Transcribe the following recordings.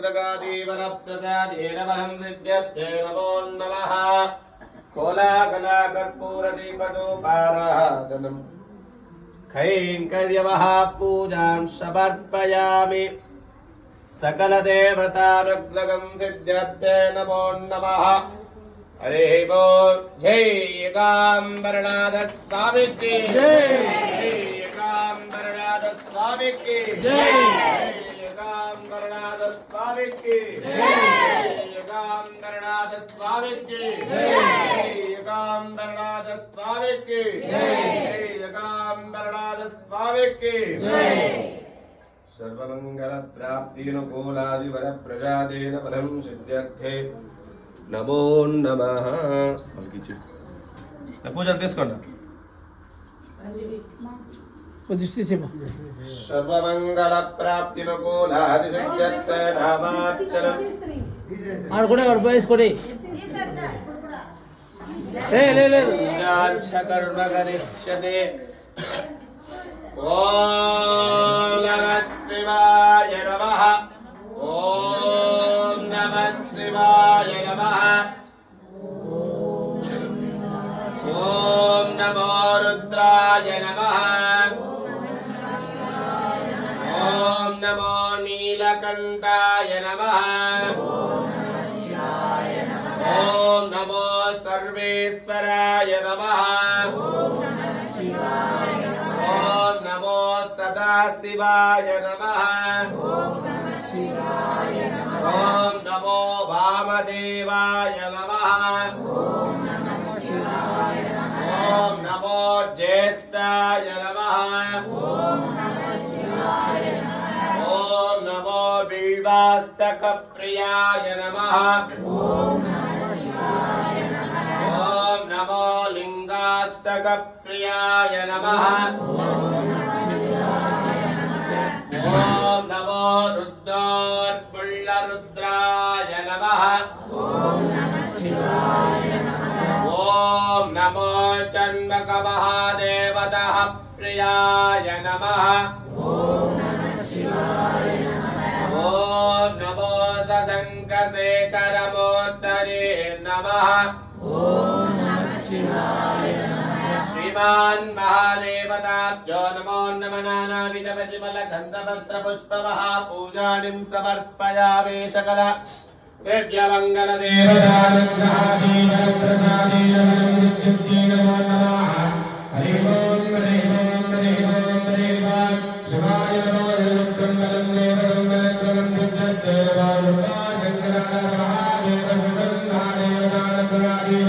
प्रसादेन वरं सिद्ध्यर्थे नमो नमः। कोलाकलाकर्पूरदीपदोपाराधनं कैङ्कर्यवः पूजां समर्पयामि। सकलदेवतानुग्रहं सिद्ध्यर्थे नमो नमः। हरिः बोल। जय एकाम्बरनाथ स्वामी की जय। एकाम्बरनाथ स्वामी की जय। एकाम्बरनाथ स्वामी की जय। एकाम्बरनाथ स्वामी की जय। एकाम्बरनाथ स्वामी की जय। एकाम्बरनाथ स्वामी की जय। सर्वमंगल प्राप्तिनुकूलादिवर प्रजादेन फलं सिद्ध्यर्थे नमो नमः। पूजలు తీసుకోండి। सर्वमंगल प्राप्तिनुकूलादि सिद्ध्यर्थे नामार्चनं आडकोडे बयस्कोडे ले ले ले पूजाच्छ कर्म करिष्यते। ओम नमः शिवाय नमः। ओम नमः शिवाय नमः। ओम नमो रुद्राय नमः। ओम नमो नीलकंठाय नमः। ओम नमो सर्वेश्वराय नमः। ओम नमो सदाशिवाय नमः। ओम नमो वामदेवाय नमः। ओम नमो ज्येष्ठाय नमः। ओम नमो बिल्वाष्टकप्रियाय नमः। ओम नमो लिंगाष्टकप्रियाय नमः। ओम नमो रुद्रोत्पुल्लरुद्राय नमः। ओम नमो चण्डकमहादेवतः प्रियाय नमः। ओम नमो सशङ्खशेखरमोत्तरे नमः। श्रीमान् महादेवताभ्यो नमो नमः। नानाविधपरिमलगन्धपत्रपुष्पवः पूजानिं समर्पयामि। सकल दिव्यमङ्गलदेवतानुग्रहादीन प्रसादेन नमो नमः। हरिः ओम् हरिः ओम् हरिः ओम् हरिः ओम्। शिवाय नमो ब्रह्मणं देवं वरक्रमं सिद्ध्यर्थे नमो शङ्कराय महादेव सुगन्धादेवतानुग्रहादीन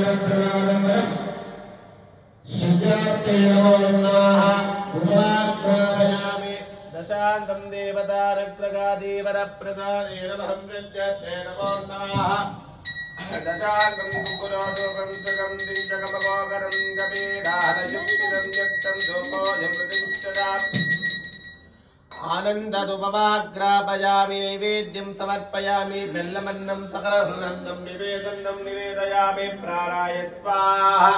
सिद्ध्यर्थे नमो नमः। उमाग्रापयामि दशान्तं देवतानुग्रहादीवर प्रसादेन वरं सिद्ध्यर्थे नमो नमः। दशाकं कुकुरोदोकं सगं दिञ्जकमवोकरं गवेदानयुक्तिदं यक्तं धूपोऽयमृतिष्ठदात् आनन्ददुपवाग्रापयामि। नैवेद्यं समर्पयामि। बेल्लमन्नं सकलहृदन्नं निवेदनं निवेदयामि। प्राणाय स्वाहा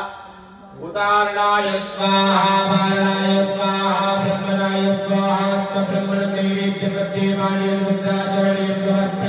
उदारणाय स्वाहा वारणाय स्वाहा ब्रह्मणाय स्वाहा ब्रह्मण नैवेद्यं देवालयं मुद्राचरणीयं समर्पयामि।